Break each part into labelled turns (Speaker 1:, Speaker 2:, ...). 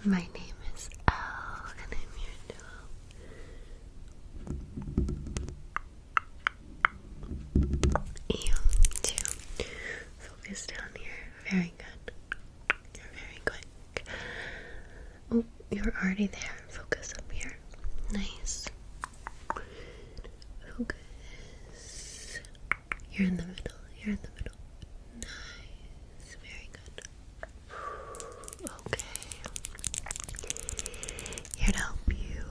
Speaker 1: My name is Elle, and I'm here to you to focus down here. Very good. You're very quick. Oh, you're already there. Focus up here. Nice. Focus. You're in the middle. You're in the middle. Nice. Very good. Okay. Here to help you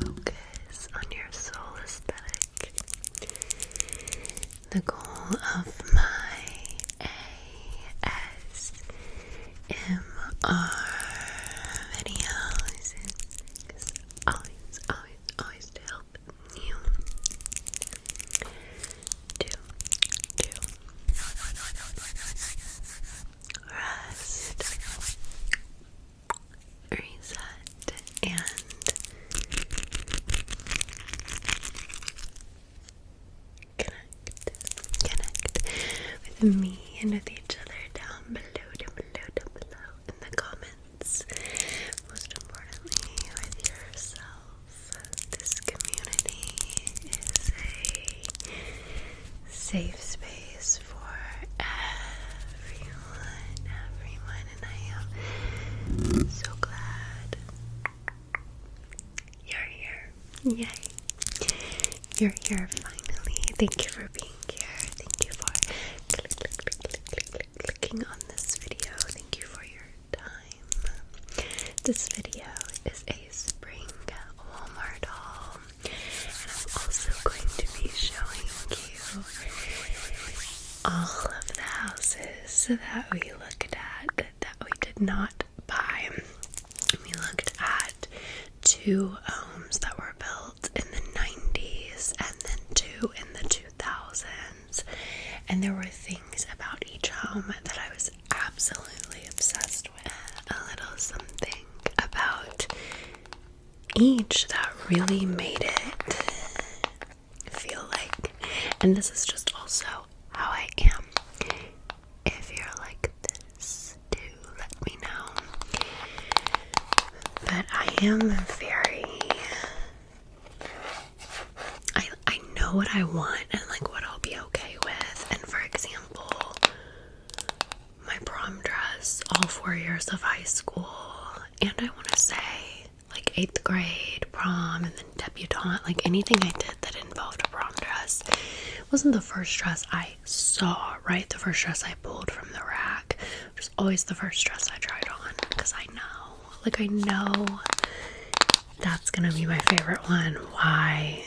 Speaker 1: focus on your soul aesthetic. The goal of my ASMR videos is always to help you to rest, reset, and connect with me and with each other down below in the comments. Most importantly, with yourself. This community is a safe space for everyone, and I am so glad you're here. Yay! You're here finally. Thank you for being here. Thank you for clicking on this video. Thank you for your time. This video is a spring Walmart haul, and I'm also going to be showing you all of the houses that we looked at that we did not buy. We looked at 2 homes that were built in the 90s and then 2 in the 2000s, and there were things about each home that I was absolutely obsessed with. A little something about each that really made it feel like, and this is just also how I am. If you're like this, do let me know. But I am very, I know what I want and like what I'll be okay with. And for example, my prom dress, all 4 years of high school, and I want to say like 8th grade, prom, and then debutante, like anything I did that involved a prom dress wasn't the first dress I saw, right? The first dress I pulled from the rack was always the first dress I tried on, because I know that's gonna be my favorite one. Why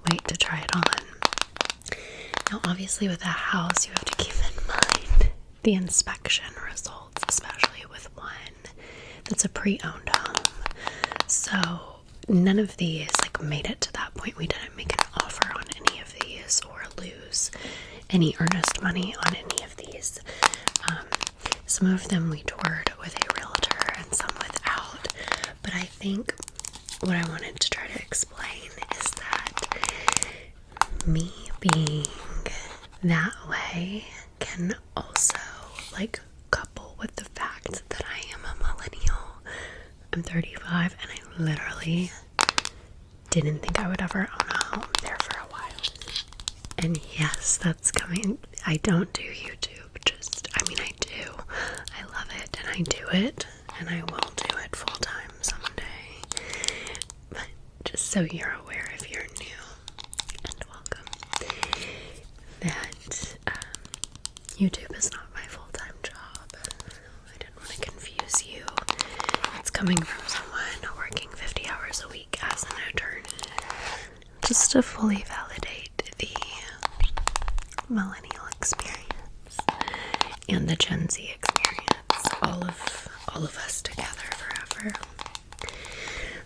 Speaker 1: wait to try it on? Now obviously with a house you have to keep in mind the inspection results, especially with one that's a pre-owned home. So none of these like made it to that point. We didn't make an offer on any of these or lose any earnest money on any of these. Some of them we toured with a realtor and some without, but I think what I wanted to try to explain is that me being that way can also like couple with the fact that I am a millennial. I'm 35 and I literally didn't think I would ever own a home there for a while. And yes, that's coming. I don't do YouTube, I do. I love it and I do it and I will do it full time someday. But just so you're aware, if you're new, and welcome, that YouTube is not my full-time job. I didn't want to confuse you. It's coming from someone working 50 hours a week as an attorney, just to fully validate the millennial experience and the Gen Z experience, all of us together forever.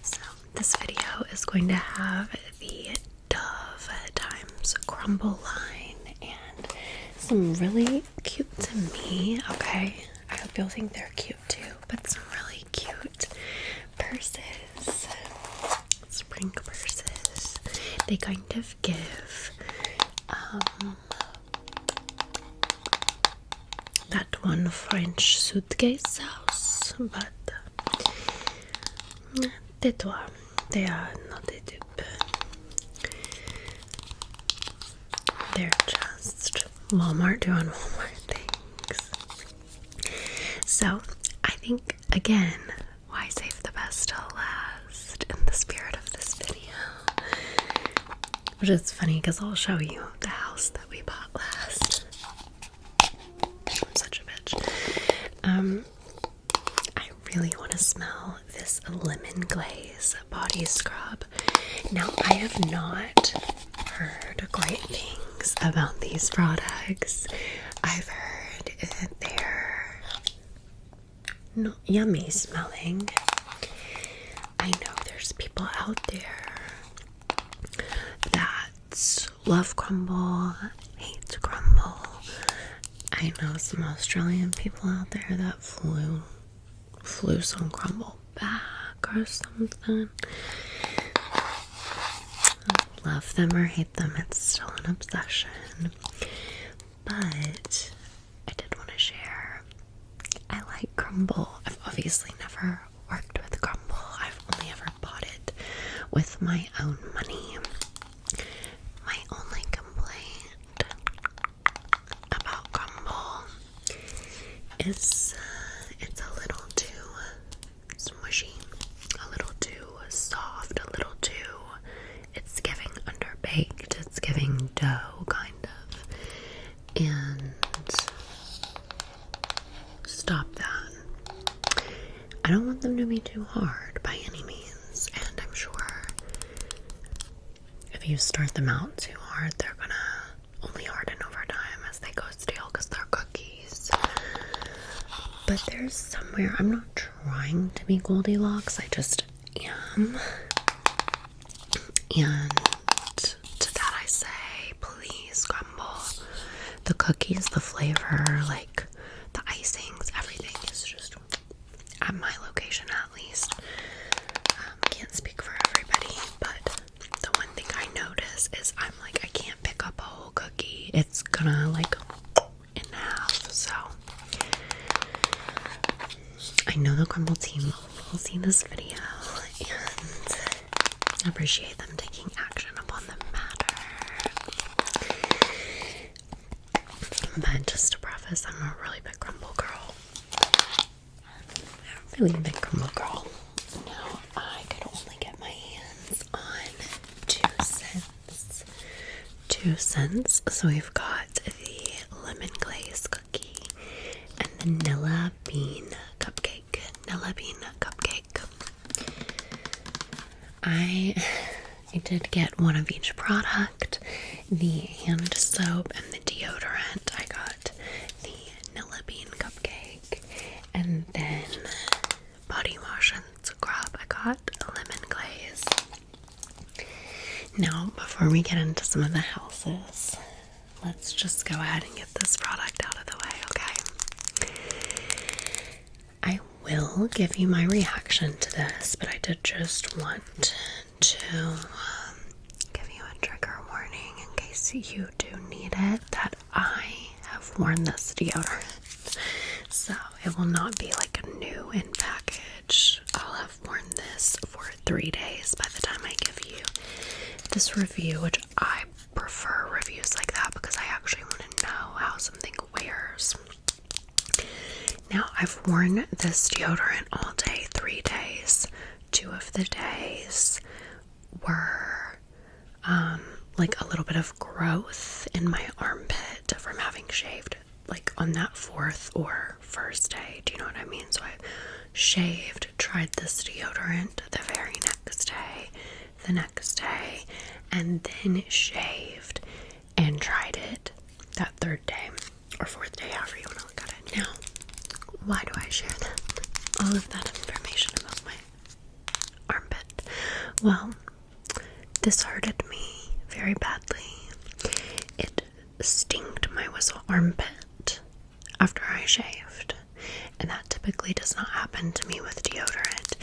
Speaker 1: So this video is going to have the Dove times Crumbl line and some really cute to me, okay? I hope you'll think they're cute too, but some really cute purses, spring purses. They kind of give that one French suitcase house, but Tais-toi. Non, tes dupes. They're just Walmart doing Walmart things. So, I think, again, why save the best till last in the spirit of this video? Which is funny because I'll show you the house that we bought last. I'm such a bitch. I really want to smell this lemon glaze body scrub. Now, I have not heard great things about these products. I've heard that they're not yummy smelling. I know there's people out there that love Crumbl, hate Crumbl. I know some Australian people out there that flew some Crumbl back or something. Love them or hate them, it's still an obsession. But I did want to share. I like Crumbl. I've obviously never worked with Crumbl. I've only ever bought it with my own money. My only complaint about Crumbl is it's a little too smushy, a little too soft, a little too, it's giving underbaked, it's giving dough, kind of. And stop that. I don't want them to be too hard by any means, and I'm sure if you start them out too hard, they're gonna only harden over time as they go stale because they're cookies. But there's somewhere, I'm not trying to be Goldilocks, I just am. And to that I say, please, Crumbl. The cookies, the flavor, like the icings, everything is just, at my location at least. Can't speak for everybody, but the one thing I notice is I'm like, I can't pick up a whole cookie. It's gonna like in half, so I know the Crumbl team will see this video and appreciate them taking action upon the matter. But just to preface, I'm a really big Crumbl girl. Really big Crumbl girl. Now, I could only get my hands on 2 cents. 2 cents. So we've got the lemon glaze cookie and the Nilla bean cupcake. Nilla bean cupcake. I did get one of each product. The hand soap and the deodorant. I got the Nilla bean cupcake. And then body wash and scrub. I got lemon glaze. Now, before we get into some of the houses, let's just go ahead and get this product out of the way, okay? I will give you my reaction to this, but I did just want to give you a trigger warning in case you do need it, that I have worn this deodorant. So it will not be like a new in package. I'll have worn this for 3 days by the time I give you this review, which I prefer reviews like that because I actually want to know how something wears. Now, I've worn this deodorant all day, 3 days. 2 of the days were like a little bit of growth in my armpit from having shaved like on that 4th or 1st day. Do you know what I mean? So I shaved, tried this deodorant the very next day, the next day, and then shaved and tried it that 3rd day or 4th day, however you want to look at it. Now, why do I share that? All of that information about my armpit. Well, this hurted me very badly. It stinged my whistle armpit after I shaved. And that typically does not happen to me with deodorant.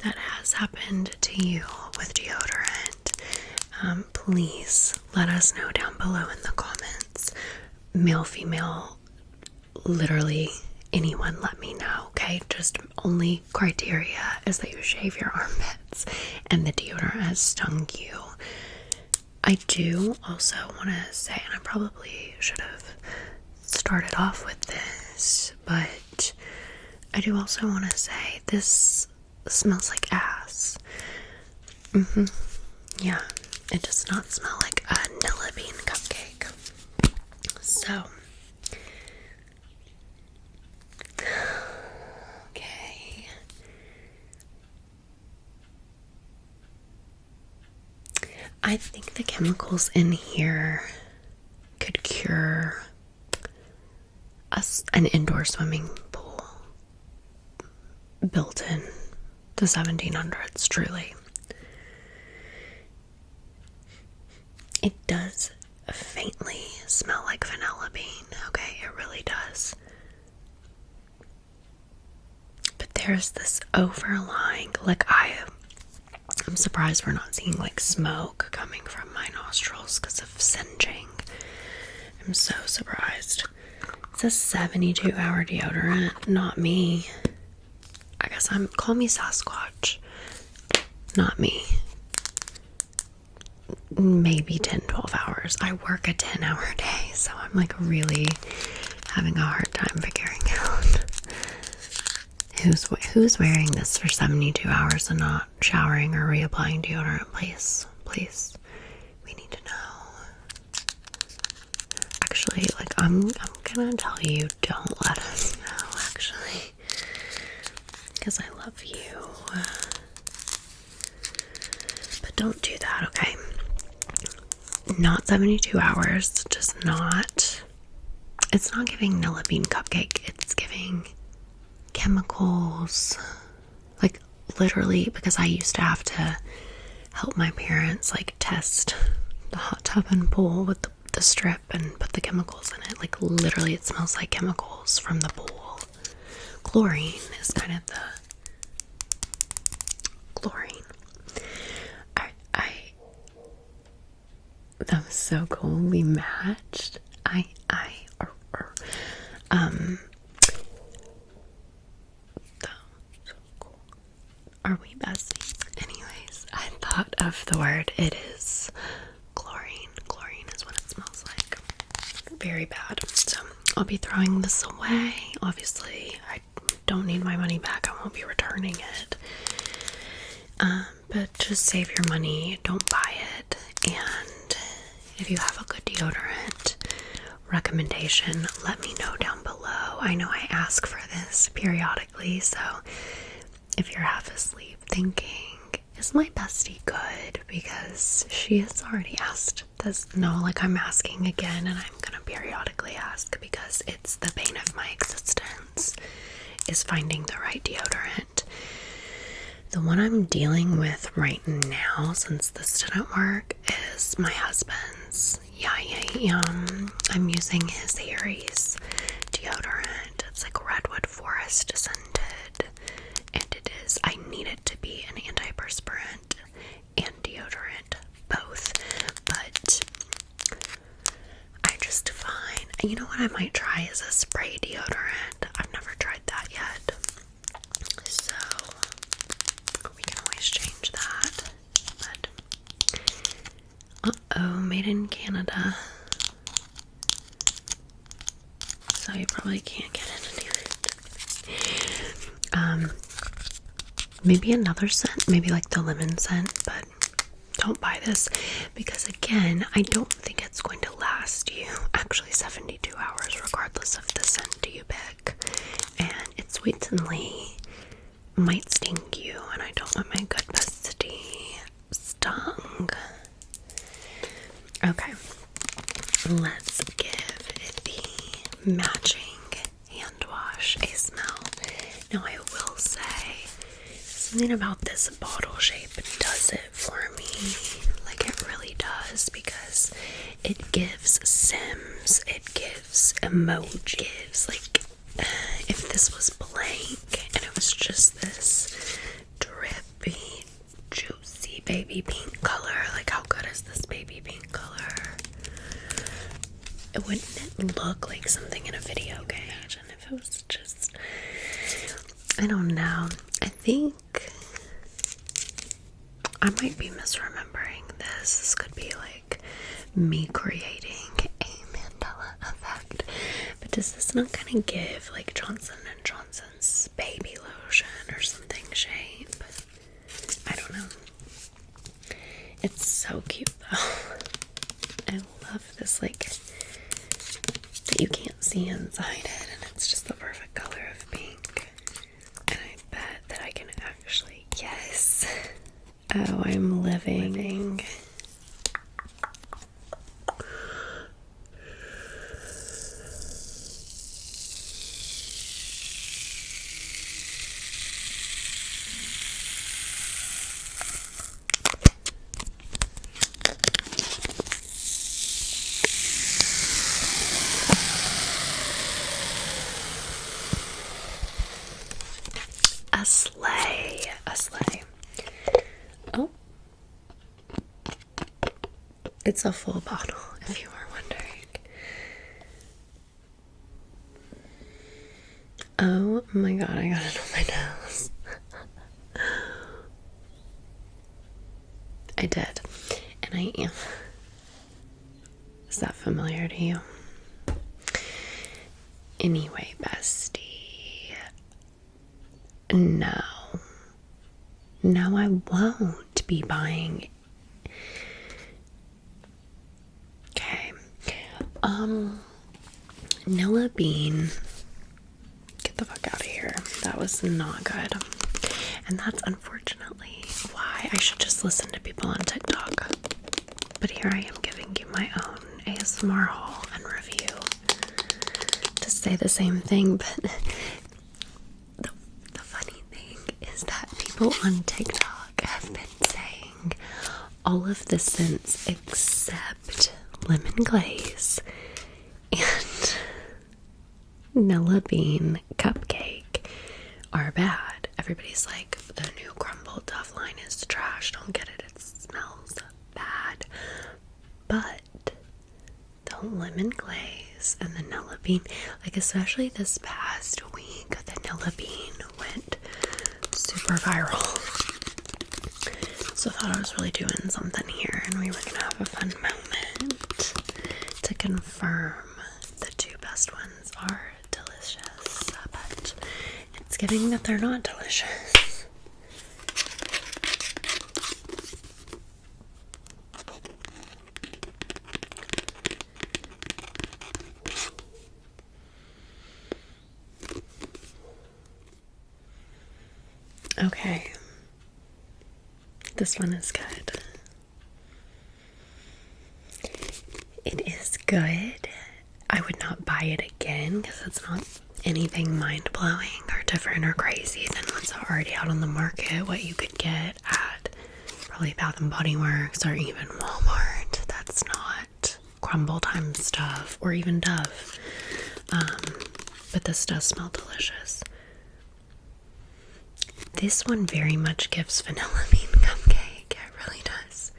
Speaker 1: That has happened to you with deodorant. Please let us know down below in the comments. Male, female, literally anyone, let me know, okay? Just only criteria is that you shave your armpits and the deodorant has stung you. I do also want to say, and I probably should have started off with this, but I do also want to say this smells like ass. Yeah, it does not smell like a Nilla bean cupcake. So, okay. I think the chemicals in here could cure an indoor swimming pool built in the 1700s, truly. It does faintly smell like vanilla bean, okay? It really does. But there's this overlying, like, I'm surprised we're not seeing like smoke coming from my nostrils because of singeing. I'm so surprised. It's a 72-hour deodorant, not me. I guess call me Sasquatch. Not me. Maybe 10-12 hours. I work a 10-hour day, so I'm like really having a hard time figuring out who's wearing this for 72 hours and not showering or reapplying deodorant. Please, we need to know. Actually, like, I'm gonna tell you, don't let us know, actually, because I love you. But don't do that, okay? Not 72 hours, just not. It's not giving Nilla bean cupcake, it's giving chemicals. Like, literally, because I used to have to help my parents like test the hot tub and pool with the strip and put the chemicals in it. Like, literally, it smells like chemicals from the pool. Chlorine is kind of the chlorine. That was so cool. We matched. So cool. Are we besties? Anyways, I thought of the word. It is chlorine. Chlorine is what it smells like. Very bad. So I'll be throwing this away. Obviously, I don't need my money back. I won't be returning it. But just save your money. Don't buy it. And if you have a good deodorant recommendation, let me know down below. I know I ask for this periodically, so if you're half asleep thinking, is my bestie good? Because she has already asked this. No, like, I'm asking again, and I'm gonna periodically ask because it's the bane of my existence, is finding the right deodorant. The one I'm dealing with right now, since this didn't work, is my husband's. I'm using his Harry's deodorant. It's like redwood forest scented, and it is. I need it to be an antiperspirant and deodorant, both. But I just find, you know what I might try is a spray deodorant. I've never tried that yet, so we can always change that. But made in Canada, so you probably can't get it anyway. Maybe another scent, maybe like the lemon scent, but don't buy this because, again, I don't think it's going to last you actually 72 hours regardless of the scent you pick, and it sweetly might sting you, and I don't want my good bestie stung. Okay, let's give the matching hand wash a smell. Now, I will say something about this bottle shape does it for me. Like, it really does, because it gives sims, it gives emoji, gives, like, if this was blank and it was just this drippy, juicy baby pink color, like, how good is this baby pink color? Wouldn't it look like something in a video game? And if it was just I don't know. I think I might be misremembering this. This could be like me creating a Mandela effect. But does this not kind of give like Johnson & Johnson's baby lotion or something shape? I don't know. It's so cute though. I love this, like, that you can't see inside it, and it's just the perfect color of pink. And I bet that I can actually, yes. Oh, I'm living. A sleigh. Oh, it's a full bottle, if you were wondering. Oh my god, I got it on my nose. I did, and I am. Is that familiar to you? Anyway, bestie. No, I won't be buying. Okay. Nilla Bean. Get the fuck out of here. That was not good. And that's unfortunately why I should just listen to people on TikTok. But here I am giving you my own ASMR haul and review to say the same thing, but the funny thing is that people on TikTok have been saying all of the scents except lemon glaze and Nilla Bean Cupcake are bad. Everybody's like, the new Crumbl Dove line is trash. Don't get it. It smells bad. But the lemon glaze and the Nilla Bean, like especially this past week, the Nilla Bean went super viral. So I thought I was really doing something here, and we were gonna have a fun moment to confirm the two best ones are delicious, but it's giving that they're not delicious. Okay, this one is good. It is good. I would not buy it again because it's not anything mind-blowing or different or crazy than what's already out on the market, what you could get at probably Bath and Body Works or even Walmart. That's not Crumbl time stuff or even Dove. But this does smell delicious. This one very much gives vanilla bean cupcake. It really does.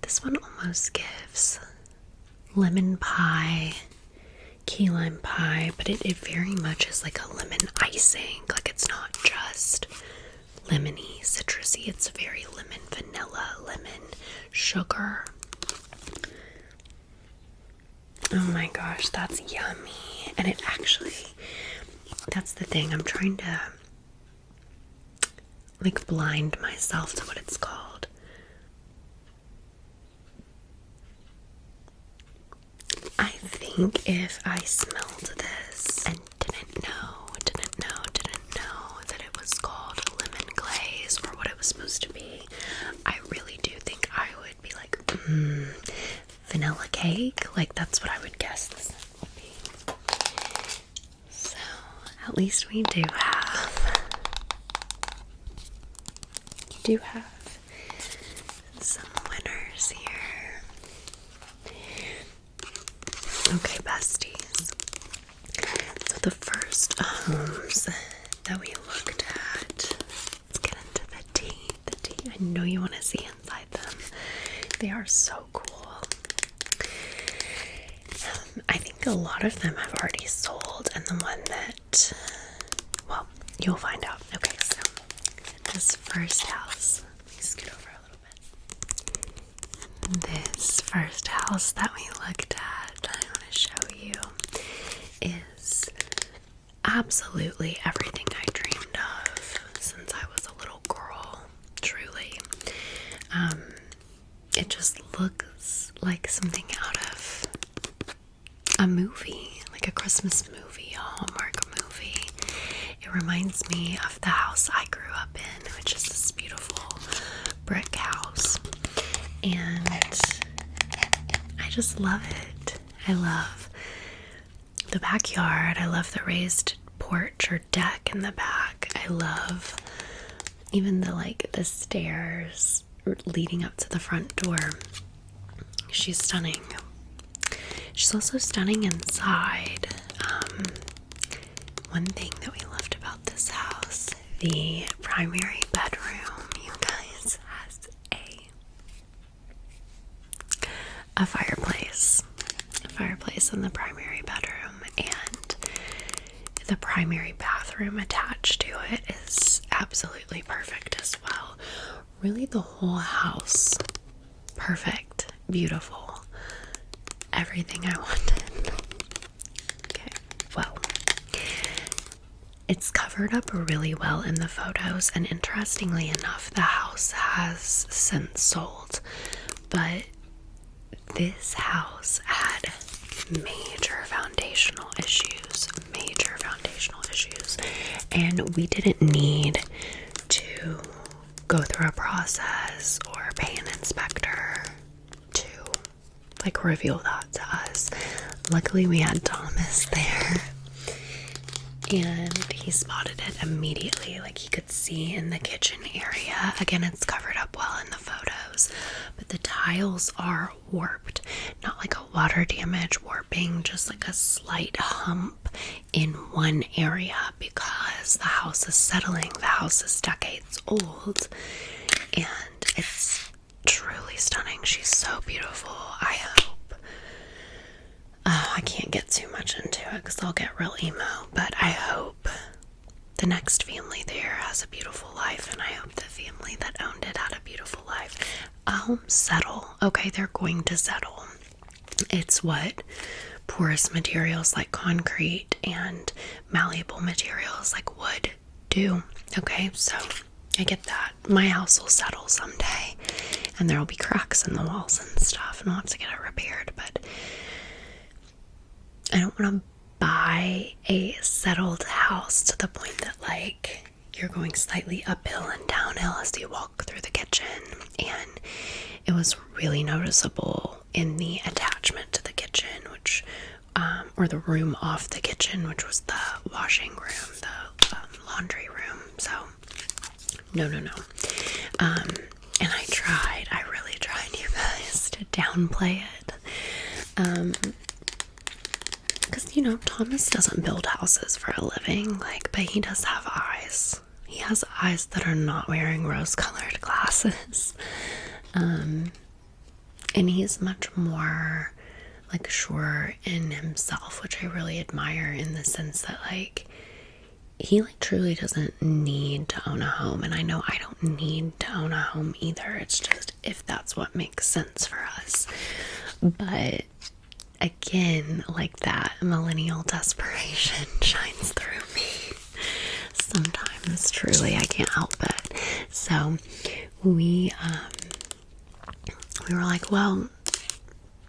Speaker 1: This one almost gives lemon pie, key lime pie, but it very much is like a lemon icing. Like it's not just lemony, citrusy. It's very lemon, vanilla, lemon, sugar. Oh my gosh, that's yummy. And it actually, that's the thing. I'm trying to like blind myself to what it's called. I think if I smelled this and didn't know that it was called lemon glaze or what it was supposed to be, I really do think I would be like, vanilla cake. Like that's what I would guess this would be. So at least we do have some winners here. Okay, besties. So the first homes that we looked at, let's get into the tea. I know you want to see inside them. They are so cool. I think a lot of them have already sold, and the one that You'll find out. Okay, so this first house, let me scoot over a little bit. This first house that we looked at, I want to show you, is absolutely everything I dreamed of since I was a little girl, truly. It just looks like something out of a movie, like a Christmas movie, a Hallmark movie. It reminds me of the house I grew up in, which is this beautiful brick house. And I just love it. I love the backyard. I love the raised porch or deck in the back. I love even the stairs leading up to the front door. She's stunning. She's also stunning inside. One thing that we loved about this house, the primary bedroom, you guys, has a fireplace. A fireplace in the primary bedroom, and the primary bathroom attached to it is absolutely perfect as well. Really, the whole house, perfect, beautiful, everything I wanted. Okay, well, it's covered up really well in the photos, and interestingly enough, the house has since sold, but this house had major foundational issues, and we didn't need to go through a process or pay an inspector to reveal that to us. Luckily, we had Thomas there, and he spotted it immediately. He could see in the kitchen area. Again, it's covered up well in the photos, but the tiles are warped. Not like a water damage warping, just like a slight hump in one area because the house is settling. The house is decades old, and it's truly stunning. She's so beautiful. I hope. I can't get too much into it because I'll get real emo, but I hope the next family there has a beautiful life, and I hope the family that owned it had a beautiful life. Settle. Okay, they're going to settle. It's what porous materials like concrete and malleable materials like wood do. Okay, so I get that. My house will settle someday, and there will be cracks in the walls and stuff, and I'll have to get it repaired, but I don't want to buy a settled house to the point that you're going slightly uphill and downhill as you walk through the kitchen. And it was really noticeable in the attachment to the kitchen, which or the room off the kitchen, which was the washing room, the laundry room. So no. And I really tried, you guys, to downplay it. Because, Thomas doesn't build houses for a living, but he does have eyes. He has eyes that are not wearing rose-colored glasses. And he's much more, sure in himself, which I really admire, in the sense that, he, truly doesn't need to own a home. And I know I don't need to own a home either. It's just if that's what makes sense for us. But again, that millennial desperation shines through me sometimes. Truly, I can't help it. So we were like, well,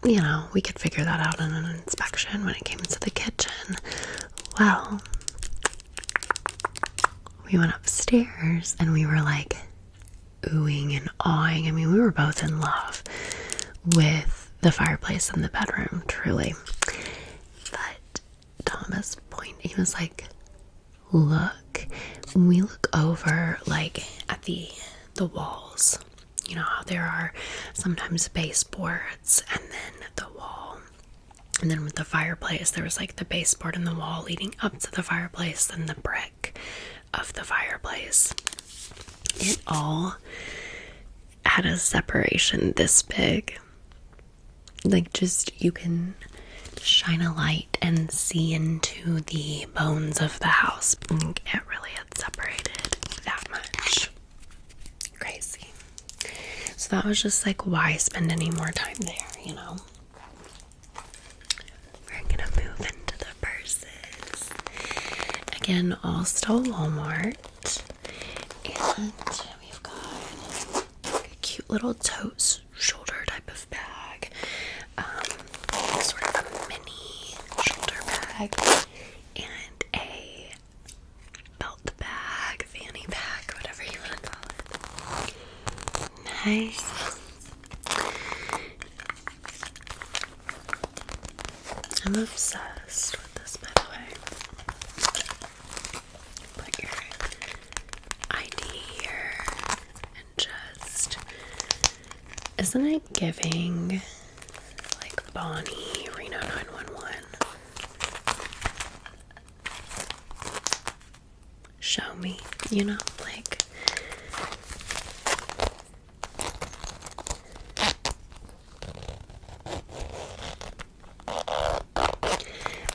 Speaker 1: we could figure that out in an inspection when it came to the kitchen. Well, we went upstairs and we were oohing and awing. I mean, we were both in love with the fireplace in the bedroom, truly. But Thomas he was look. When we look over at the walls, how there are sometimes baseboards and then the wall, and then with the fireplace there was the baseboard in the wall leading up to the fireplace, then the brick of the fireplace. It all had a separation this big. You can shine a light and see into the bones of the house. It really had separation. that was just like, why spend any more time there, you know? We're gonna move into the purses. Again, all still Walmart. And we've got a cute little tote shoulder type of bag. Sort of a mini shoulder bag. And a belt bag, fanny bag, whatever you want to call it. Nice. I'm obsessed with this, by the way. Put your ID here and just, isn't it giving like Bonnie, Reno 911? Show me, you know, like,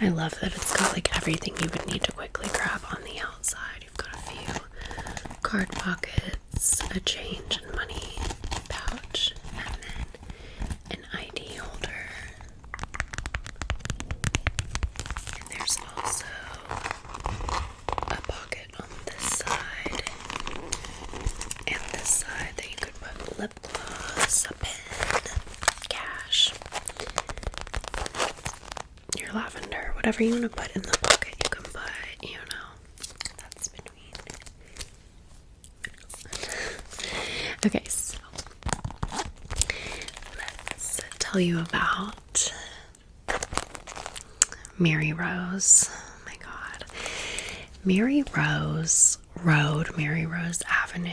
Speaker 1: I love that it's got like everything you would need to quickly grab on the outside. You've got a few card pockets, a change and money pouch, and then an ID holder. And there's also a pocket on this side and this side that you could put lip gloss, a pen, cash, your lavender, whatever you want to put in the pocket, you can put, you know, that's between. Okay, so let's tell you about Mary Rose. Oh my god. Mary Rose Avenue.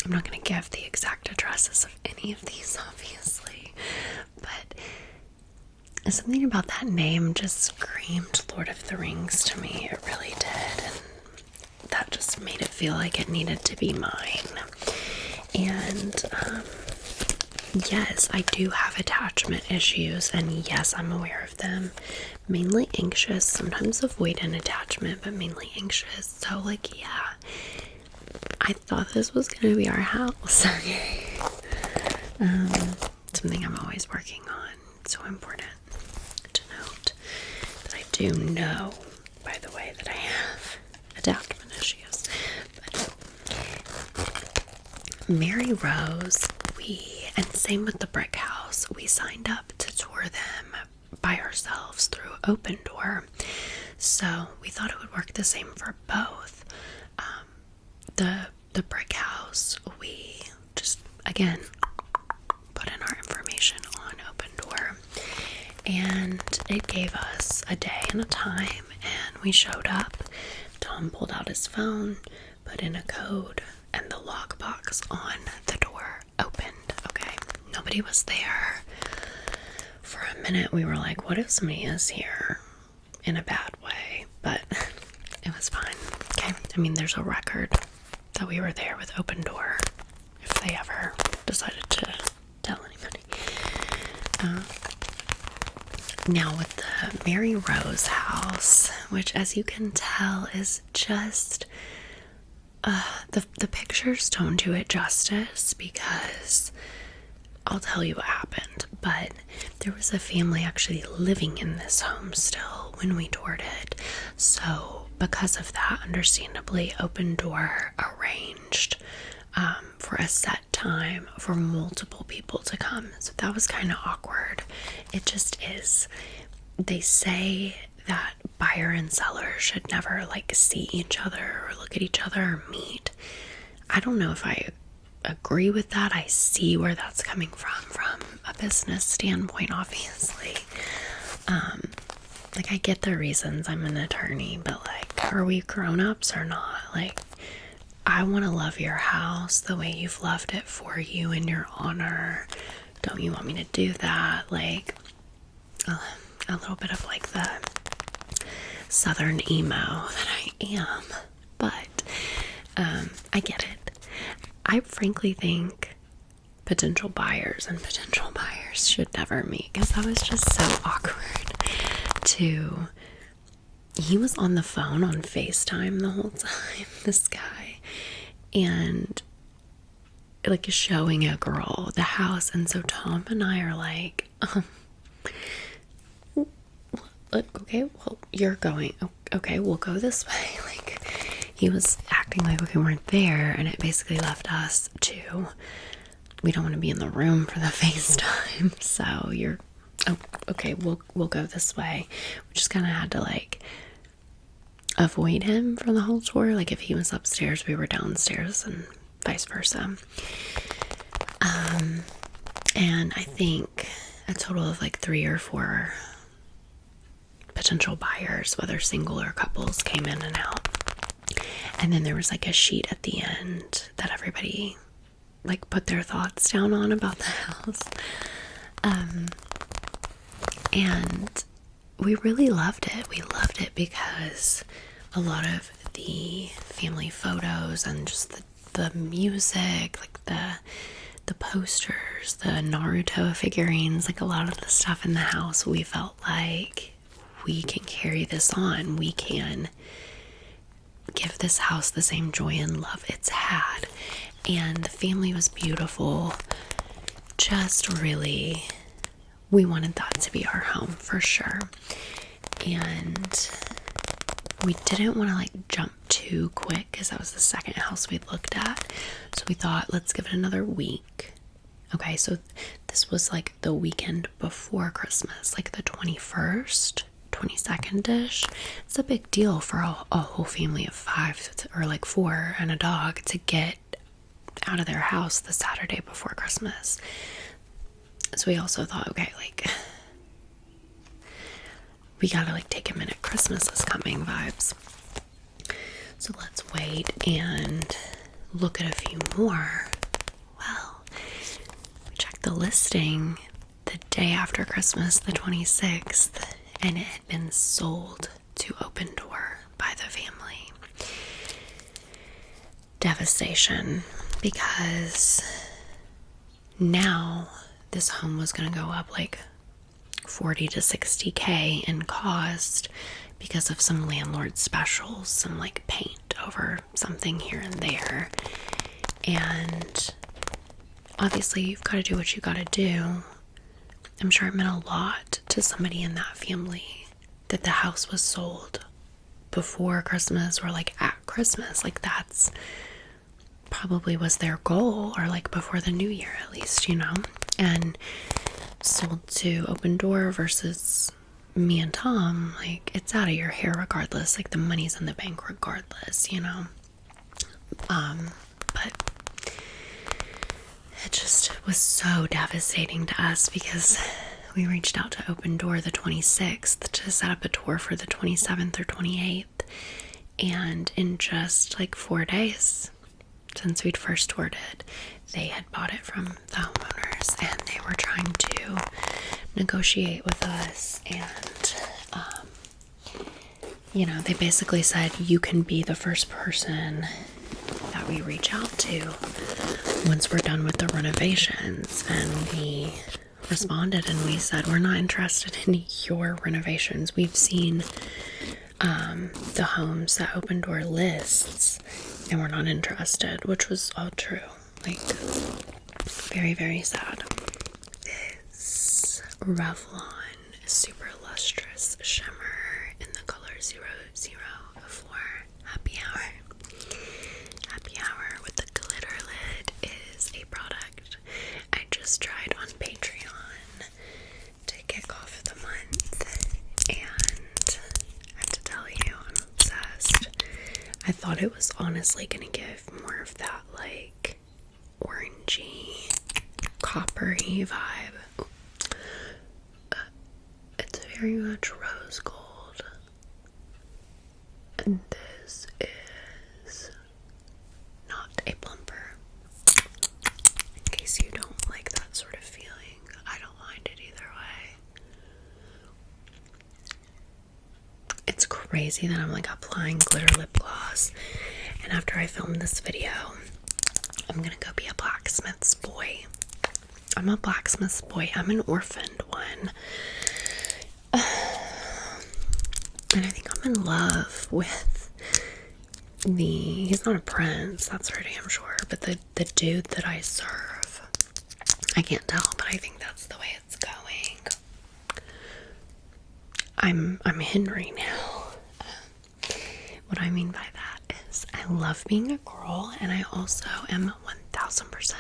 Speaker 1: I'm not going to give the exact addresses of any of these, obviously, but something about that name just screamed Lord of the Rings to me. It really did, and that just made it feel like it needed to be mine. And yes, I do have attachment issues, and yes, I'm aware of them. Mainly anxious, sometimes avoidant attachment, but mainly anxious. So like, yeah, I thought this was gonna be our house. Okay. Something I'm always working on. It's so important to note that I do know, by the way, that I have attachment issues. But Mary Rose, and same with the brick house, we signed up to tour them by ourselves through Open Door. So we thought it would work the same for both. The brick house, we just, again, put in our information on Open Door, and it gave us a day and a time, and we showed up. Tom pulled out his phone, put in a code, and the lockbox on the door opened. Okay, nobody was there. For a minute we were like, what if somebody is here? In a bad way, but it was fine. Okay, I mean, there's a record that we were there with Open Door if they ever decided to tell anybody. Now with the Mary Rose house, which as you can tell is just the pictures don't do it justice, because I'll tell you what happened, but there was a family actually living in this home still when we toured it. So because of that, understandably, Open Door arranged for a set time for multiple people to come. So that was kind of awkward. It just is. They say that buyer and seller should never like see each other or look at each other or meet. I don't know if I agree with that. I see where that's coming from a business standpoint, obviously. Like, I get the reasons, I'm an attorney, but like, are we grown-ups or not? Like, I want to love your house the way you've loved it for you in your honor. Don't you want me to do that? Like, a little bit of like the southern emo that I am, but I get it. I frankly think potential buyers and potential buyers should never meet, because that was just so awkward. He was on the phone on FaceTime the whole time, this guy, and like showing a girl the house, and so Tom and I are like, okay, well, you're going, okay, we'll go this way. Like, he was acting like we weren't there, and it basically left us to, we don't want to be in the room for the FaceTime, so you're, okay, we'll go this way. We just kind of had to like avoid him for the whole tour. Like, if he was upstairs, we were downstairs, and vice versa. And I think a total of like 3 or 4 potential buyers, whether single or couples, came in and out. And then there was like a sheet at the end that everybody like put their thoughts down on about the house. And we really loved it. We loved it because a lot of the family photos and just the music, like the posters, the Naruto figurines, like a lot of the stuff in the house, we felt like we can carry this on. We can give this house the same joy and love it's had. And the family was beautiful. Just really, we wanted that to be our home for sure. And we didn't want to like jump too quick because that was the second house we looked at. So we thought, let's give it another week. Okay, so this was like the weekend before Christmas, like the 21st, 22nd-ish. It's a big deal for a whole family of 5 or like 4 and a dog to get out of their house the Saturday before Christmas. So we also thought, okay, like, we gotta like take a minute, Christmas is coming vibes. So let's wait and look at a few more. Well, we checked the listing the day after Christmas, the 26th, and it had been sold to Open Door by the family. Devastation, because now this home was going to go up like 40 to 60K in cost because of some landlord specials, some like paint over something here and there. And obviously you've got to do what you got to do. I'm sure it meant a lot to somebody in that family that the house was sold before Christmas or like at Christmas. Like, that's probably was their goal, or like before the new year at least, you know. And sold to Open Door versus me and Tom, like, it's out of your hair regardless. Like, the money's in the bank regardless, you know. But it just was so devastating to us because we reached out to Open Door the 26th to set up a tour for the 27th or 28th, and in just like 4 days since we'd first toured it, they had bought it from the homeowners, and they were trying to negotiate with us. And you know, they basically said, you can be the first person that we reach out to once we're done with the renovations. And we responded and we said, we're not interested in your renovations. We've seen the homes that Open Door lists, and we're not interested, which was all true. Like, very, very sad. This Revlon Super Lustrous Shimmer in the color 004 Happy Hour. Happy Hour with the glitter lid is a product I just tried on Patreon to kick off the month, and I have to tell you, I'm obsessed. I thought it was honestly gonna give more of that like orangey, coppery vibe. It's very much rose gold, and this is not a plumper. In case you don't like that sort of feeling, I don't mind it either way. It's crazy that I'm like applying glitter lip gloss, and after I film this video, I'm gonna go be a blacksmith's boy. I'm a blacksmith's boy. I'm an orphaned one. And I think I'm in love with he's not a prince, that's for damn sure, but the dude that I serve, I can't tell, but I think that's the way it's going. I'm Henry now. What I mean by that is I love being a girl, and I also am 1000%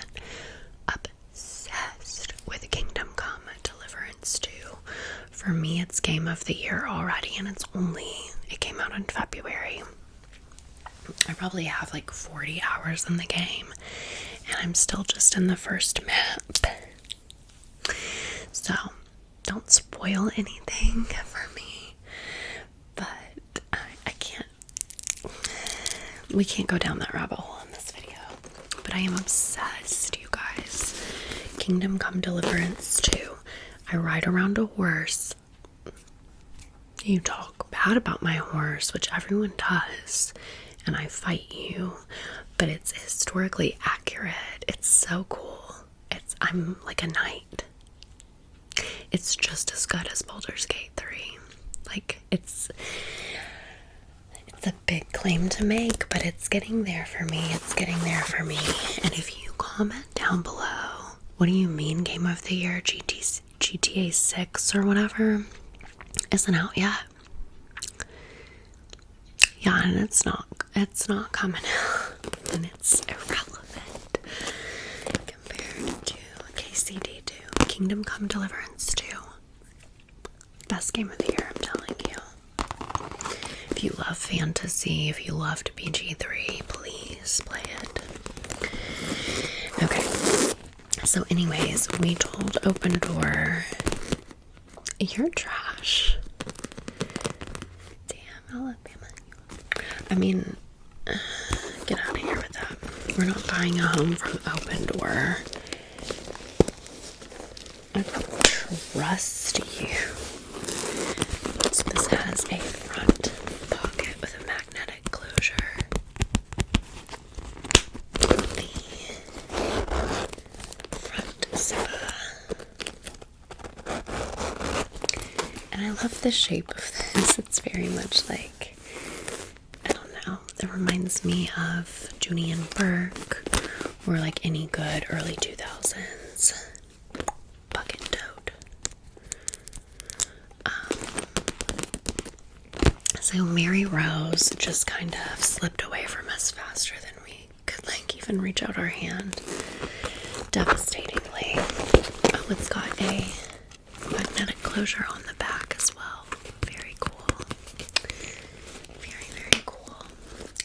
Speaker 1: obsessed with Kingdom Come Deliverance 2. For me, it's game of the year already, and it came out in February. I probably have like 40 hours in the game, and I'm still just in the first map. So, don't spoil anything for me, but I can't, we can't go down that rabbit hole in this video, but I am obsessed, you guys. Kingdom Come Deliverance 2. I ride around a horse. You talk bad about my horse, which everyone does, and I fight you, but it's historically accurate. It's so cool. I'm like a knight. It's just as good as Baldur's Gate 3. Like, it's a big claim to make, but it's getting there for me. And if you comment down below, what do you mean game of the year? GTA 6 or whatever isn't out yet. Yeah, and it's not coming out, and it's irrelevant compared to KCD 2. Kingdom Come Deliverance 2. Best game of the year, I'm telling you. If you love fantasy, if you loved BG3, please play it. Okay. So anyways, we told Open Door, you're trash. Damn, Alabama. I mean, get out of here with that. We're not buying a home from Open Door. I don't trust you. So this has a front pocket with a magnetic closure. The front zipper. And I love the shape of this. It's very much like, I don't know, it reminds me of Junie and Burke, or like any good early 2000s bucket tote. So Mary Rose just kind of slipped away from us faster than we could like even reach out our hand. Devastatingly. Oh, it's got a magnetic closure on the back as well. Very cool. Very, very cool.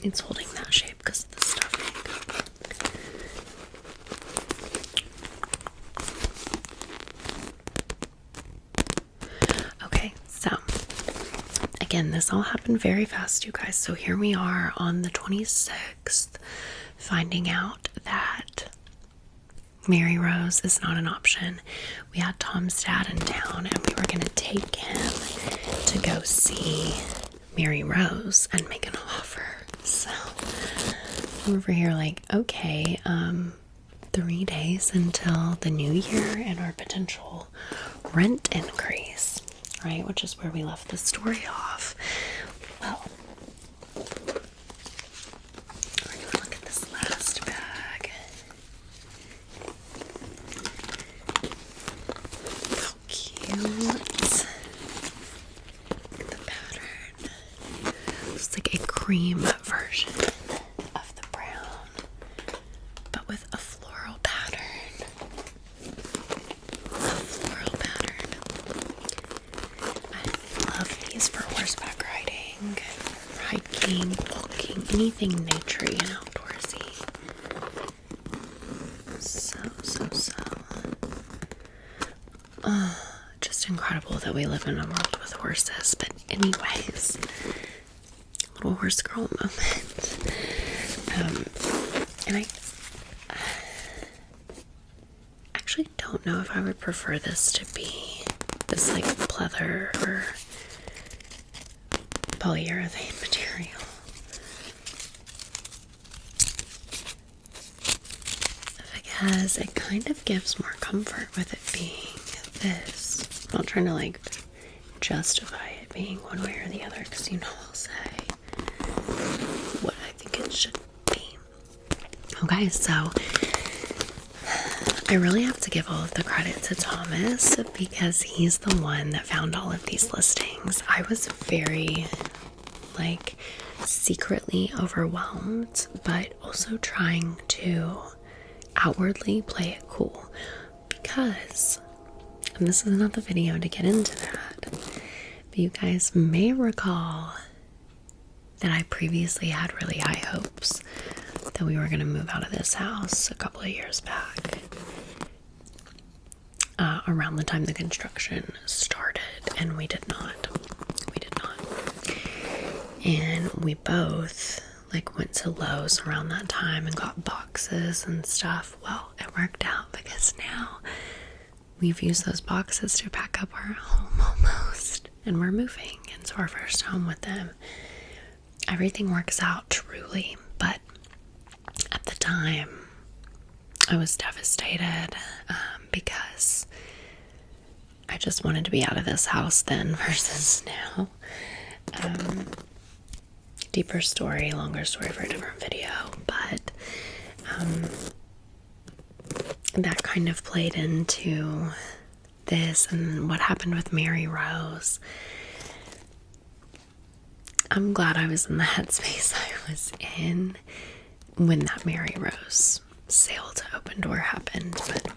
Speaker 1: It's holding that shape because of the stuffing. Okay, so again, this all happened very fast, you guys. So here we are on the 26th, finding out that Mary Rose is not an option. We had Tom's dad in town, and we were going to take him to go see Mary Rose and make an offer. So I'm over here like, okay, 3 days until the new year and our potential rent increase, right? Which is where we left the story off. Well, we're going to look at this last bag. How cute. Look at the pattern. It's like a cream version of the brown, but with a floral pattern. I love these for horseback riding, hiking, walking, anything naturey and outdoorsy. So. Just incredible that we live in a world with horses. But anyways, little horse girl moment. And I actually don't know if I would prefer this to be this like pleather or polyurethane material. Because it kind of gives more comfort with it being this. I'm not trying to like justify it being one way or the other, because you know I'll say what I think should be. Okay, so I really have to give all of the credit to Thomas because he's the one that found all of these listings. I was very, like, secretly overwhelmed, but also trying to outwardly play it cool because, and this is not the video to get into that, but you guys may recall that I previously had really high hopes that we were going to move out of this house a couple of years back, around the time the construction started, and we did not. And we both, like, went to Lowe's around that time and got boxes and stuff. Well, it worked out because now we've used those boxes to pack up our home almost, and we're moving into our first home with them. Everything works out truly, but at the time I was devastated because I just wanted to be out of this house then versus now. Deeper story, longer story for a different video, but that kind of played into this and what happened with Mary Rose. I'm glad I was in the headspace I was in when that Mary Rose sale to Open Door happened, but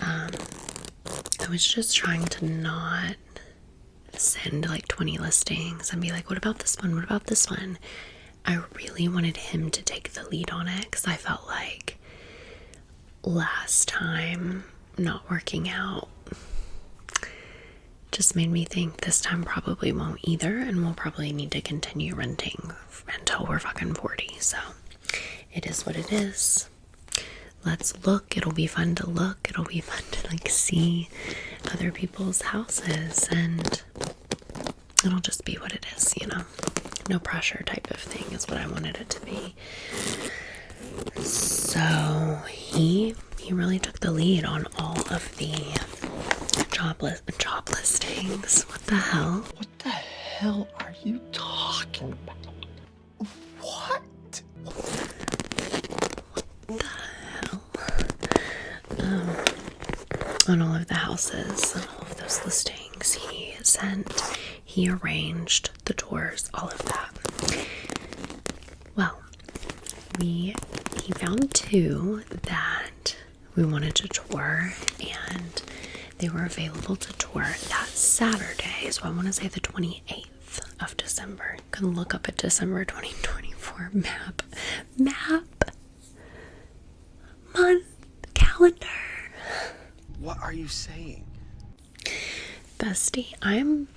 Speaker 1: I was just trying to not send like 20 listings and be like, what about this one? What about this one? I really wanted him to take the lead on it because I felt like last time not working out just made me think this time probably won't either, and we'll probably need to continue renting until we're fucking 40. So it is what it is. Let's look. It'll be fun to look. It'll be fun to like see other people's houses, and it'll just be what it is, you know. No pressure type of thing is what I wanted it to be. So he really took the lead on all of the job listings. What the hell?
Speaker 2: What the hell are you talking about? What?
Speaker 1: What the hell? On all of the houses, on all of those listings he arranged the tours, all of that. Well, he found two that we wanted to tour, and they were available to tour that Saturday. So I want to say the 28th of December. You can look up at December 2024 map, month, calendar.
Speaker 2: What are you saying?
Speaker 1: Bestie, I'm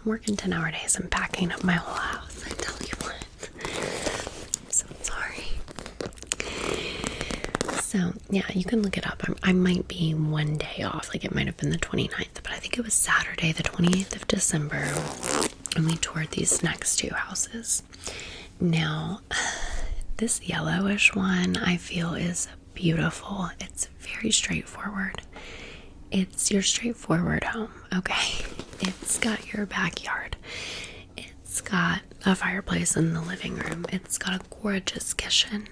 Speaker 1: working 10-hour days. I'm packing up my whole house. I tell you what. I'm so sorry. So, yeah, you can look it up. I might be one day off. Like, it might have been the 29th, but I think it was Saturday, the 28th of December, and we toured these next two houses. Now, this yellowish one I feel is beautiful. It's very straightforward. It's your straightforward home, okay? It's got your backyard. It's got a fireplace in the living room. It's got a gorgeous kitchen.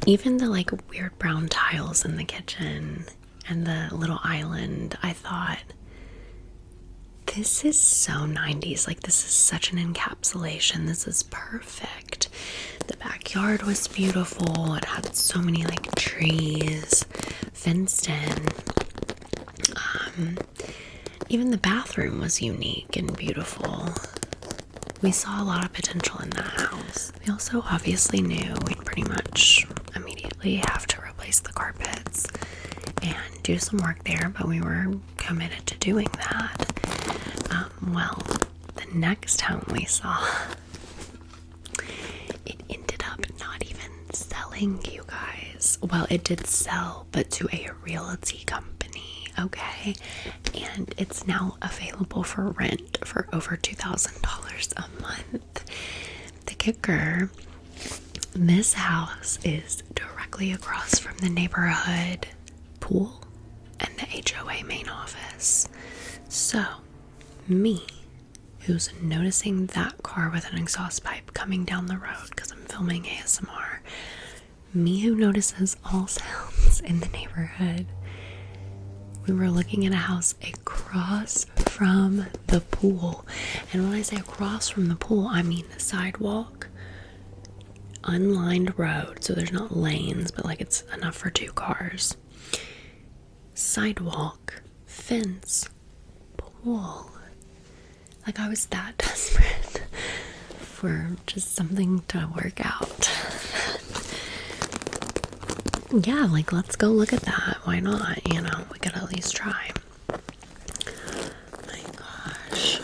Speaker 1: Even the like weird brown tiles in the kitchen and the little island, I thought, this is so 90s. Like, this is such an encapsulation. This is perfect. The backyard was beautiful. It had so many like trees, fenced in. Even the bathroom was unique and beautiful. We saw a lot of potential in that house. We also obviously knew we'd pretty much immediately have to replace the carpets and do some work there, but we were committed to doing that. Well, the next home we saw, it ended up not even selling, you guys. Well, it did sell, but to a realty company, okay? And it's now available for rent for over $2,000 a month. The kicker, this house is directly across from the neighborhood pool and the HOA main office. So, me, who's noticing that car with an exhaust pipe coming down the road because I'm filming ASMR. Me who notices all sounds in the neighborhood. We were looking at a house across from the pool. And when I say across from the pool, I mean the sidewalk, unlined road, so there's not lanes, but like it's enough for 2 cars. Sidewalk, fence, pool. Like I was that desperate for just something to work out. Yeah, like let's go look at that. Why not? You know, we could at least try. My gosh.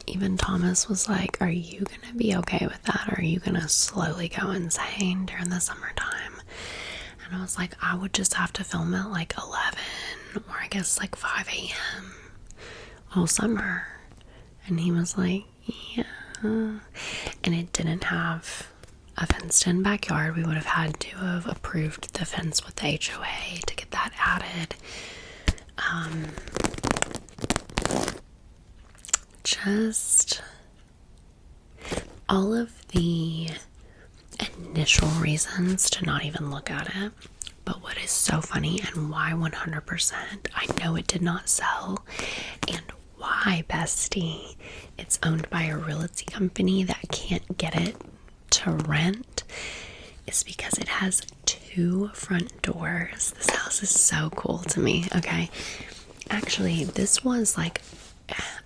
Speaker 1: Even Thomas was like, are you gonna be okay with that? Or are you gonna slowly go insane during the summertime? And I was like, I would just have to film at like 11 or I guess like 5 a.m. all summer. And he was like, yeah. And it didn't have a fenced-in backyard. We would have had to have approved the fence with the HOA to get that added. Just all of the initial reasons to not even look at it. But what is so funny and why 100%, I know it did not sell, and why, Bestie, it's owned by a realty company that can't get it to rent, is because it has 2 front doors. This house is so cool to me. Okay, actually this was like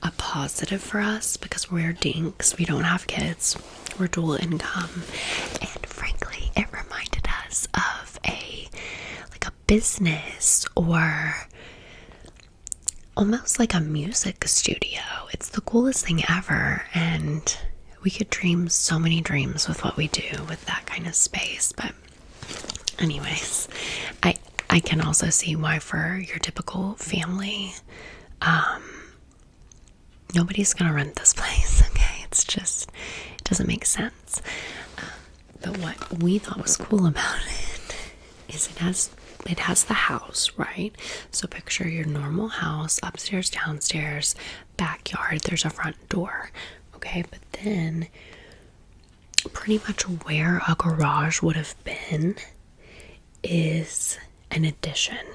Speaker 1: a positive for us because we're dinks, we don't have kids, we're dual income, and frankly it reminded us of a business or almost like a music studio. It's the coolest thing ever, and we could dream so many dreams with what we do with that kind of space. But anyways, I can also see why for your typical family, nobody's gonna rent this place. Okay, it's just, it doesn't make sense. But what we thought was cool about it is it has the house, right? So picture your normal house, upstairs, downstairs, backyard, there's a front door. Okay, but then pretty much where a garage would have been is an addition.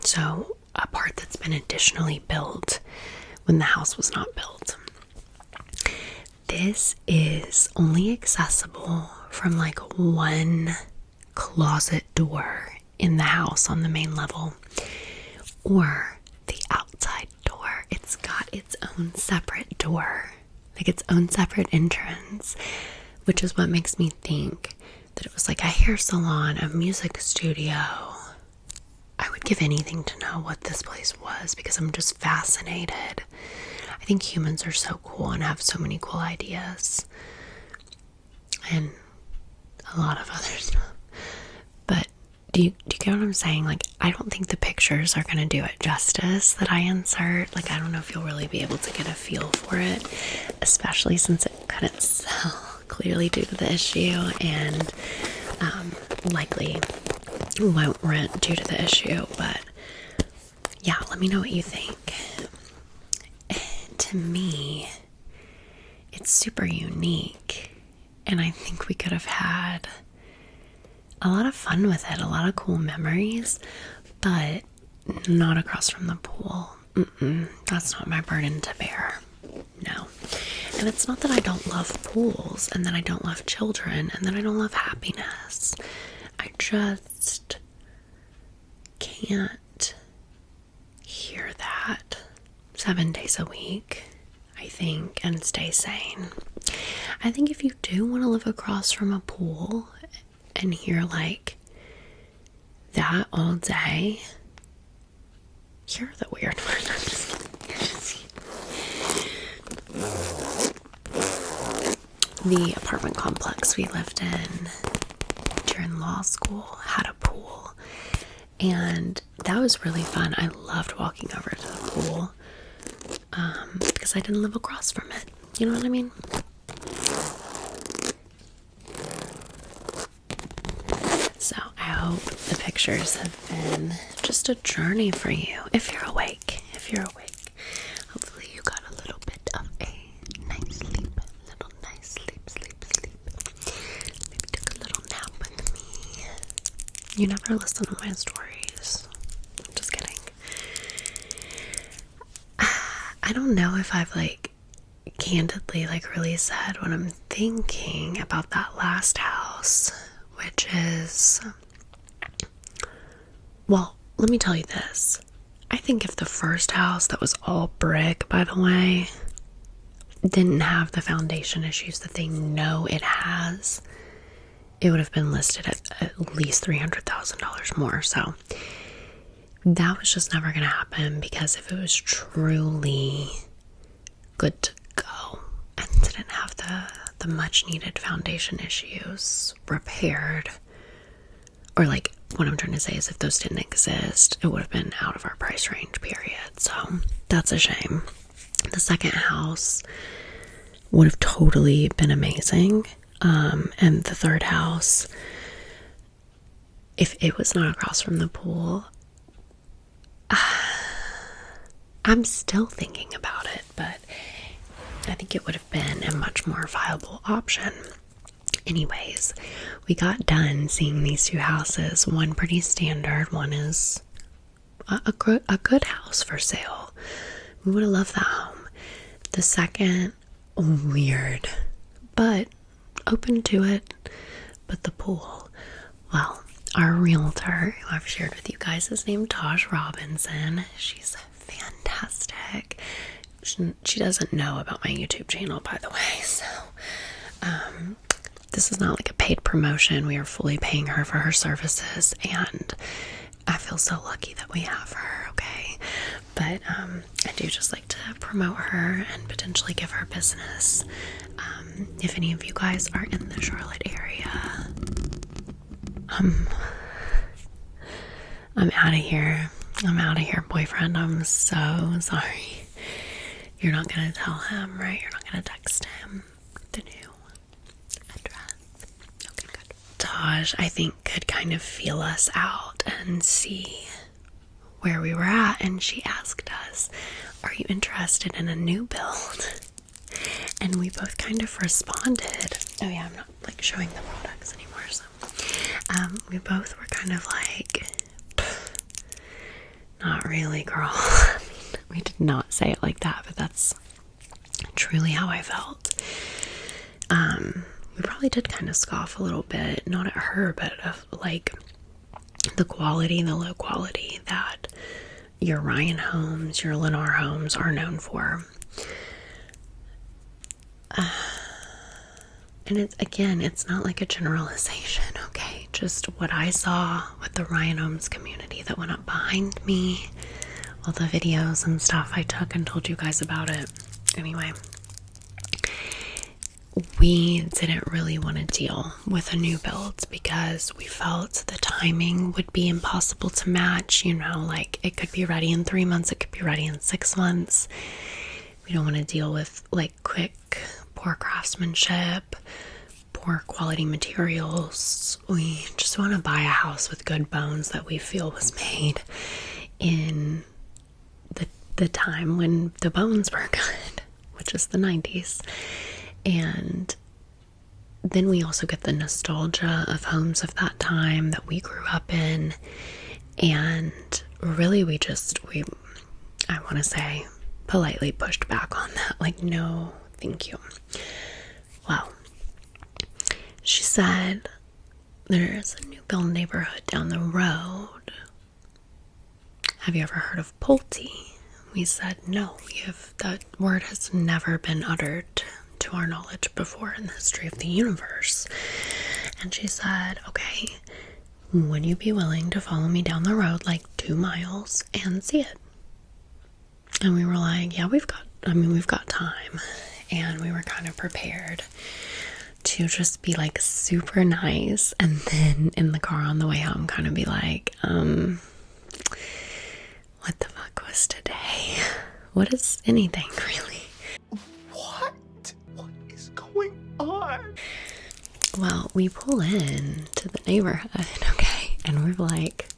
Speaker 1: So a part that's been additionally built when the house was not built. This is only accessible from like one closet door in the house on the main level, or the outside door. It's got its own separate door, like its own separate entrance, which is what makes me think that it was like a hair salon, a music studio. I would give anything to know what this place was because I'm just fascinated. I think humans are so cool and have so many cool ideas, and a lot of other stuff. But do you get what I'm saying? Like, I don't think the pictures are going to do it justice that I insert. Like, I don't know if you'll really be able to get a feel for it, especially since it couldn't sell, clearly due to the issue, and likely won't rent due to the issue. But yeah, let me know what you think. To me, it's super unique, and I think we could have had a lot of fun with it, a lot of cool memories, but not across from the pool. That's not my burden to bear. No. And it's not that I don't love pools, and that I don't love children, and that I don't love happiness. I just can't hear that 7 days a week, I think, and stay sane. I think if you do want to live across from a pool and hear like that all day, you're the weird one. I'm just kidding. The apartment complex we lived in during law school had a pool, and that was really fun. I loved walking over to the pool because I didn't live across from it. You know what I mean? So I hope the pictures have been just a journey for you. If you're awake, hopefully you got a little You never listen to my stories. Just kidding. I don't know if I've like candidly like really said what I'm thinking about that last house, which is, well, let me tell you this. I think if the first house that was all brick, by the way, didn't have the foundation issues that they know it has, it would have been listed at least $300,000 more. So that was just never going to happen, because if it was truly good to go and didn't have the much needed foundation issues repaired, or like what I'm trying to say is if those didn't exist, it would have been out of our price range, period. So that's a shame. The second house would have totally been amazing. And the third house, if it was not across from the pool, I'm still thinking about it, but I think it would have been a much more viable option. Anyways, we got done seeing these two houses. One pretty standard, one is a good house for sale. We would have loved that home. The second, weird, but open to it. But the pool, well, our realtor, who I've shared with you guys, is named Taj Robinson. She's fantastic. She doesn't know about my YouTube channel, by the way, so this is not like a paid promotion. We are fully paying her for her services, and I feel so lucky that we have her, okay? But I do just like to promote her and potentially give her business. If any of you guys are in the Charlotte area, I'm out of here. I'm out of here, boyfriend. I'm so sorry. You're not gonna tell him, right? You're not gonna text him the new address. Okay, good. Taj, I think, could kind of feel us out and see where we were at, and she asked us, are you interested in a new build? And we both kind of responded. Oh yeah, I'm not like showing the products anymore, so we both were kind of like, not really, girl. I mean, we did not say it like that, but that's truly how I felt. We probably did kind of scoff a little bit, not at her, but of like the quality, the low quality that your Ryan homes, your Lennar homes are known for. And it's not like a generalization, okay? Just what I saw with the Ryan Homes community that went up behind me, all the videos and stuff I took and told you guys about it. Anyway, we didn't really want to deal with a new build because we felt the timing would be impossible to match. You know, like it could be ready in 3 months, it could be ready in 6 months. We don't want to deal with like quick, poor craftsmanship, poor quality materials. We just want to buy a house with good bones that we feel was made in the time when the bones were good, which is the 90s. And then we also get the nostalgia of homes of that time that we grew up in. And really I want to say, politely pushed back on that. Like, no, thank you. Well, she said, there's a new build neighborhood down the road. Have you ever heard of Pulte? We said, no, that word has never been uttered to our knowledge before in the history of the universe. And she said, okay, would you be willing to follow me down the road like 2 miles and see it? And we were like, yeah, we've got time. And we were kind of prepared to just be like super nice, and then in the car on the way home kind of be like, what the fuck was today? What is anything, really?
Speaker 2: What is going on?
Speaker 1: Well, we pull in to the neighborhood, okay, and we're like,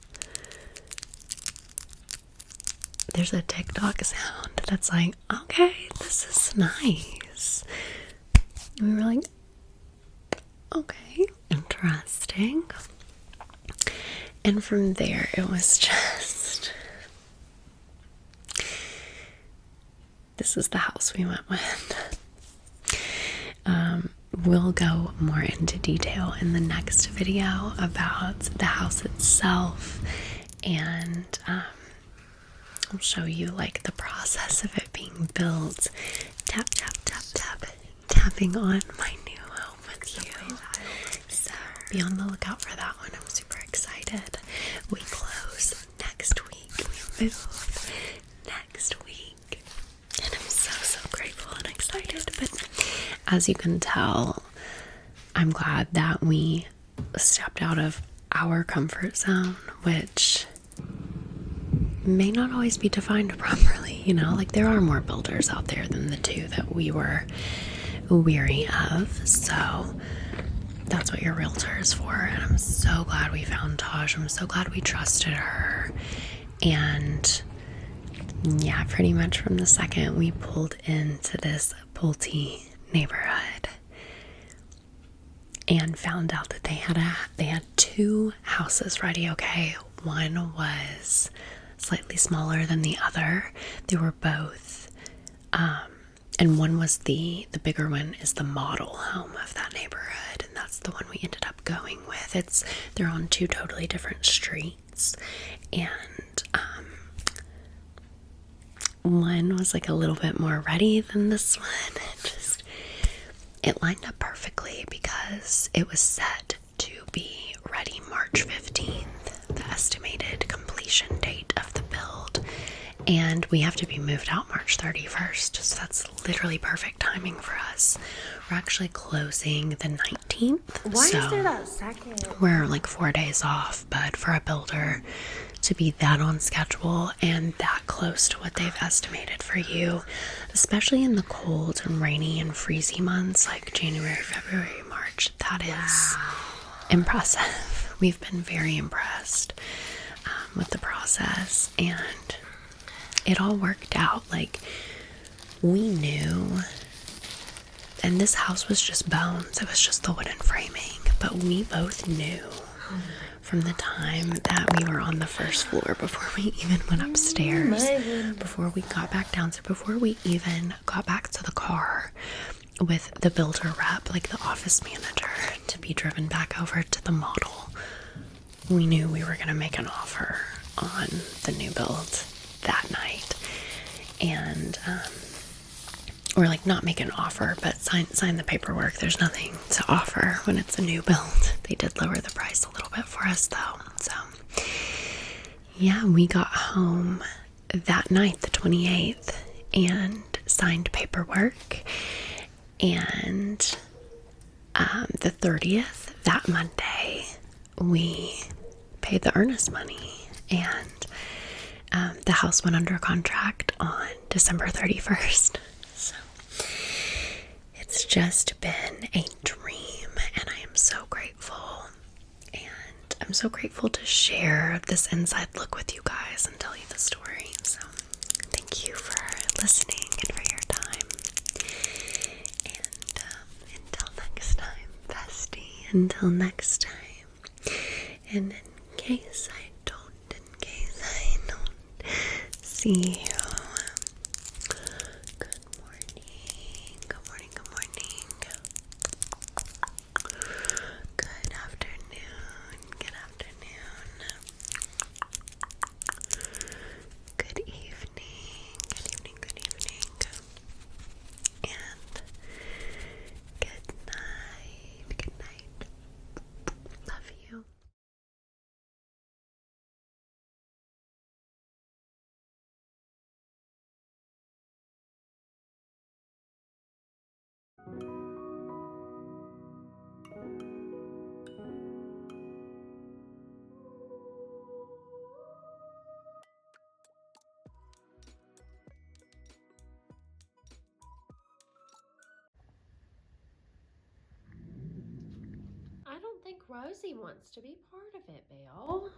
Speaker 1: there's a TikTok sound that's like, okay, this is nice. And we were like, okay, interesting. And from there, it was just, this is the house we went with. We'll go more into detail in the next video about the house itself, and I'll show you like the process of it being built. Tap, tap, tap, tap, tapping on my new home with you. So be on the lookout for that one. I'm super excited. We close next week. We move next week. And I'm so grateful and excited. But as you can tell, I'm glad that we stepped out of our comfort zone, which may not always be defined properly, you know, like there are more builders out there than the two that we were weary of. So that's what your realtor is for. And I'm so glad we found Taj. I'm so glad we trusted her. And yeah, pretty much from the second we pulled into this Pulte neighborhood and found out that they had two houses ready. Okay, one was slightly smaller than the other. They were both and one was the bigger one is the model home of that neighborhood, and that's the one we ended up going with. They're on two totally different streets, and one was like a little bit more ready than this one. It lined up perfectly because it was set to be ready March 15th, the estimated completion date of the build, and we have to be moved out March 31st, so that's literally perfect timing for us. We're actually closing the 19th.
Speaker 3: Why is there that second?
Speaker 1: We're like 4 days off, but for a builder to be that on schedule and that close to what they've estimated for you, especially in the cold and rainy and freezy months like January, February, March, that is impressive. We've been very impressed with the process, and it all worked out. Like, we knew, and this house was just bones, it was just the wooden framing, but we both knew from the time that we were on the first floor, before we even went upstairs, before we got back down, so before we even got back to the car with the builder rep, like the office manager, to be driven back over to the model, we knew we were going to make an offer on the new build that night. And or like not make an offer, but sign the paperwork. There's nothing to offer when it's a new build. They did lower the price a little bit for us though. So yeah, we got home that night, the 28th, and signed paperwork. And the 30th, that Monday, we paid the earnest money, and the house went under contract on December 31st. So it's just been a dream, and I am so grateful. And I'm so grateful to share this inside look with you guys and tell you the story. So thank you for listening and for your time. And until next time, bestie. Until next time. And in case I don't see you, good morning, good morning, good morning, good afternoon, good afternoon, good evening, good evening, good evening, and good night, good night. Love you.
Speaker 3: I don't think Rosie wants to be part of it, Bill.